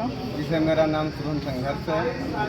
अपना? जिसे मेरा नाम शुभम संघर्ष है।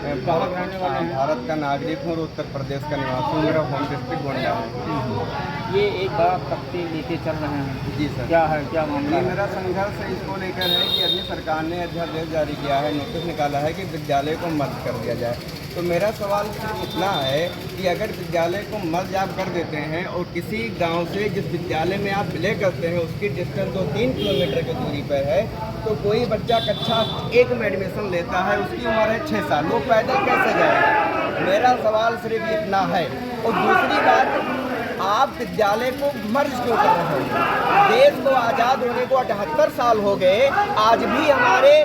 मैं कहाँ के रहने वाले हैं? भारत का नागरिक हूँ और उत्तर प्रदेश का निवासी हूँ। मेरा होम डिस्ट्रिक्ट गोंडा है। ये एक बड़ा तख्ती लेके चल रहे हैं। जी सर। क्या है, क्या मामला ये है? मेरा संघर्ष है इसको लेकर है कि अभी सरकार ने अध्यादेश जारी किया है, नोटिस निकाला है कि विद्यालय को मर्ज कर दिया जाए। तो मेरा सवाल सिर्फ इतना है कि अगर विद्यालय को मर्ज आप कर देते हैं और किसी गांव से जिस विद्यालय में आप विलय करते हैं उसकी डिस्टेंस 2-3 किलोमीटर की दूरी पर है, तो कोई बच्चा कक्षा 1 में एडमिशन लेता है, उसकी उम्र है 6 साल, वो पैदल कैसे जाएगा? मेरा सवाल सिर्फ इतना है। और दूसरी बात, आप विद्यालय को मर्ज क्यों कर रहे हैं? देश को आज़ाद होने को 78 साल हो गए, आज भी हमारे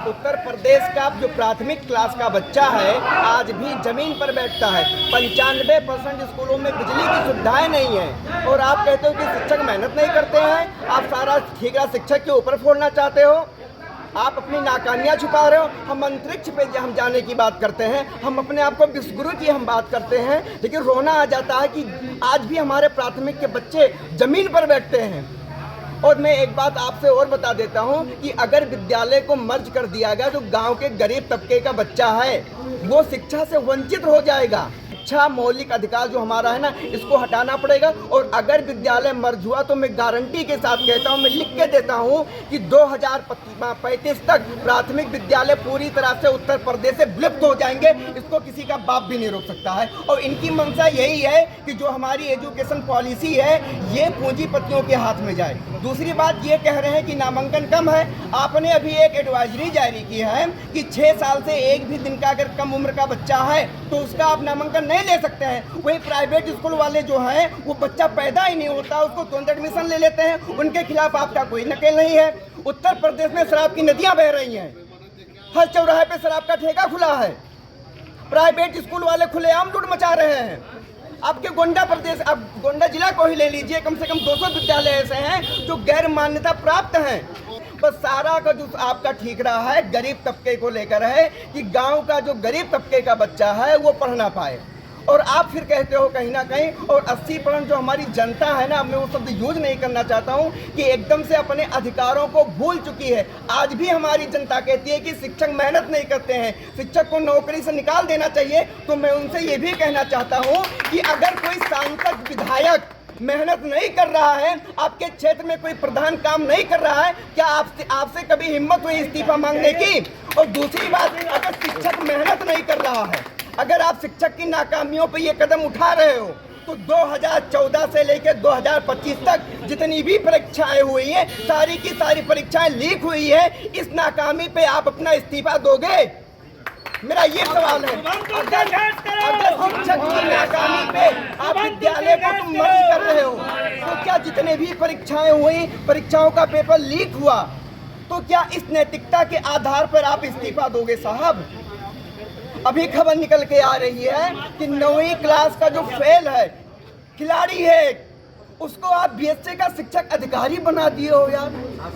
उत्तर प्रदेश का जो प्राथमिक क्लास का बच्चा है आज भी जमीन पर बैठता है। 95% स्कूलों में बिजली की सुविधाएं नहीं है और आप कहते हो कि शिक्षक मेहनत नहीं करते हैं। आप सारा ठेका शिक्षक के ऊपर फोड़ना चाहते हो। आप अपनी नाकामियां छुपा रहे हो। हम अंतरिक्ष पे हम जाने की बात करते हैं, हम अपने आप को विश्वगुरु की हम बात करते हैं, लेकिन रोना आ जाता है कि आज भी हमारे प्राथमिक के बच्चे जमीन पर बैठते हैं। और मैं एक बात आपसे और बता देता हूं कि अगर विद्यालय को मर्ज कर दिया गया तो गांव के गरीब तबके का बच्चा है वो शिक्षा से वंचित हो जाएगा। शिक्षा मौलिक अधिकार जो हमारा है ना, इसको हटाना पड़ेगा। और अगर विद्यालय मर्ज हुआ तो मैं गारंटी के साथ कहता हूं, मैं लिख के देता हूं कि 2035 तक प्राथमिक विद्यालय पूरी तरह से उत्तर प्रदेश से विलुप्त हो जाएंगे। इसको किसी का बाप भी नहीं रोक सकता है। और इनकी मंशा यही है कि जो हमारी एजुकेशन पॉलिसी है ये पूंजीपतियों के हाथ में जाए। दूसरी बात ये कह रहे हैं कि नामांकन कम है। आपने अभी एक एडवाइजरी जारी की है कि 6 साल से एक भी दिन का अगर कम उम्र का बच्चा है तो उसका आप नामांकन नहीं ले सकते हैं। वही प्राइवेट स्कूल वाले जो हैं वो बच्चा पैदा ही नहीं होता उसको तुरंत एडमिशन ले लेते हैं। उनके खिलाफ आपका कोई नकेल नहीं है। उत्तर प्रदेश में शराब की नदियां बह रही हैं, हर चौराहे पे शराब का ठेका खुला है, प्राइवेट स्कूल वाले खुलेआम लूट मचा रहे हैं। आपके गोंडा प्रदेश, आप गोंडा जिला को ही ले लीजिए, कम से कम 200 विद्यालय ऐसे हैं जो गैर मान्यता प्राप्त हैं। बस सारा का जो आपका ठीक रहा है गरीब तबके को लेकर है कि गांव का जो गरीब तबके का बच्चा है वो पढ़ ना पाए। और आप फिर कहते हो कहीं ना कहीं, और 80% जो हमारी जनता है ना, मैं वो शब्द यूज नहीं करना चाहता हूँ, कि एकदम से अपने अधिकारों को भूल चुकी है। आज भी हमारी जनता कहती है कि शिक्षक मेहनत नहीं करते हैं, शिक्षक को नौकरी से निकाल देना चाहिए। तो मैं उनसे ये भी कहना चाहता हूँ कि अगर कोई सांसद विधायक मेहनत नहीं कर रहा है, आपके क्षेत्र में कोई प्रधान काम नहीं कर रहा है, क्या आपसे कभी हिम्मत हुई इस्तीफा मांगने की? और दूसरी बात, अगर शिक्षक मेहनत नहीं कर रहा है, अगर आप शिक्षक की नाकामियों पर ये कदम उठा रहे हो, तो 2014 से लेकर 2025 तक जितनी भी परीक्षाएं हुई हैं सारी की सारी परीक्षाएं लीक हुई है। इस नाकामी पे आप अपना इस्तीफा दोगे? मेरा ये सवाल है। अगर शिक्षक की नाकामी पे आप विद्यालय को तुम मर्ज कर रहे हो, तो क्या जितने भी परीक्षाएं हुई, परीक्षाओं का पेपर लीक हुआ, तो क्या इस नैतिकता के आधार पर आप इस्तीफा दोगे साहब? अभी खबर निकल के आ रही है कि 9वीं क्लास का जो फेल है खिलाड़ी है उसको आप बीएससी का शिक्षक अधिकारी बना दिए हो यार।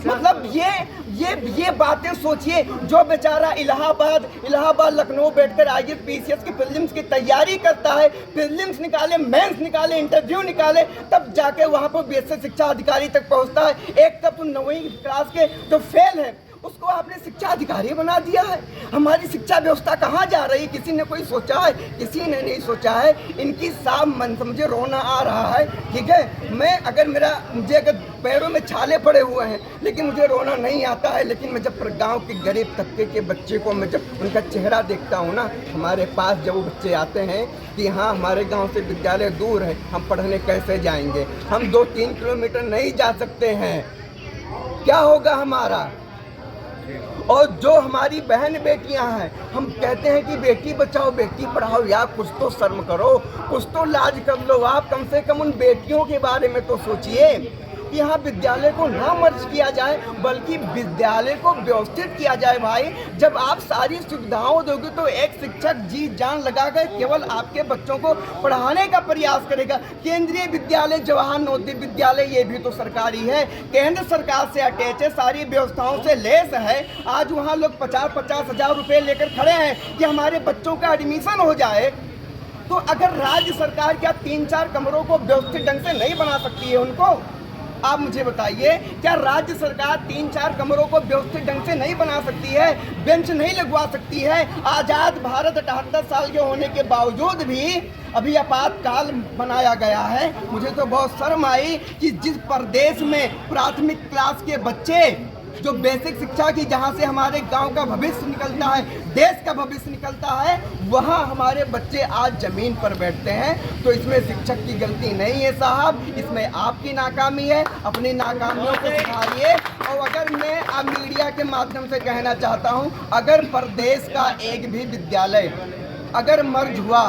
मतलब ये बातें सोचिए। जो बेचारा इलाहाबाद लखनऊ बैठकर आईएएस पीसीएस की प्रीलिम्स की तैयारी करता है, प्रीलिम्स निकाले, मेंस निकाले, इंटरव्यू निकाले, तब जाके वहाँ पर बीएससी शिक्षा अधिकारी तक पहुँचता है। एक तब तो 9वीं क्लास के जो फेल है उसको आपने शिक्षा अधिकारी बना दिया है। हमारी शिक्षा व्यवस्था कहाँ जा रही? किसी ने कोई सोचा है? किसी ने नहीं सोचा है। इनकी साफ मन से मुझे रोना आ रहा है, ठीक है। मुझे अगर पैरों में छाले पड़े हुए हैं लेकिन मुझे रोना नहीं आता है। लेकिन मैं जब गांव के गरीब तबके के बच्चे को मैं जब उनका चेहरा देखता हूँ ना, हमारे पास जब वो बच्चे आते हैं कि हाँ हमारे गाँव से विद्यालय दूर है, हम पढ़ने कैसे जाएंगे, हम 2-3 किलोमीटर नहीं जा सकते हैं, क्या होगा हमारा? और जो हमारी बहन बेटियां हैं, हम कहते हैं कि बेटी बचाओ बेटी पढ़ाओ, यार कुछ तो शर्म करो, कुछ तो लाज कर लो। आप कम से कम उन बेटियों के बारे में तो सोचिए कि यहाँ विद्यालय को ना मर्ज किया जाए बल्कि विद्यालय को व्यवस्थित किया जाए। भाई जब आप सारी सुविधाओं दोगे तो एक शिक्षक जी जान लगाकर केवल आपके बच्चों को पढ़ाने का प्रयास करेगा। केंद्रीय विद्यालय, जवाहर नवोदय विद्यालय, ये भी तो सरकारी है, केंद्र सरकार से अटैच है, सारी व्यवस्थाओं से लेस है। आज वहाँ लोग 50-50 हज़ार रुपये लेकर खड़े हैं कि हमारे बच्चों का एडमिशन हो जाए। तो अगर राज्य सरकार क्या 3-4 कमरों को व्यवस्थित ढंग से नहीं बना सकती है उनको? आप मुझे बताइए, क्या राज्य सरकार 3-4 कमरों को व्यवस्थित ढंग से नहीं बना सकती है, बेंच नहीं लगवा सकती है? आज़ाद भारत 78 साल के होने के बावजूद भी अभी आपातकाल बनाया गया है। मुझे तो बहुत शर्म आई कि जिस प्रदेश में प्राथमिक क्लास के बच्चे, जो बेसिक शिक्षा की, जहां से हमारे गांव का भविष्य निकलता है, देश का भविष्य निकलता है, वहां हमारे बच्चे आज जमीन पर बैठते हैं। तो इसमें शिक्षक की गलती नहीं है साहब, इसमें आपकी नाकामी है। अपनी नाकामियों को सुधारिए। और अगर मैं अब मीडिया के माध्यम से कहना चाहता हूं, अगर प्रदेश का एक भी विद्यालय अगर मर्ज हुआ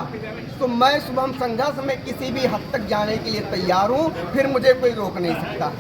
तो मैं शुभम संघर्ष में किसी भी हद तक जाने के लिए तैयार हूं, फिर मुझे कोई रोक नहीं सकता।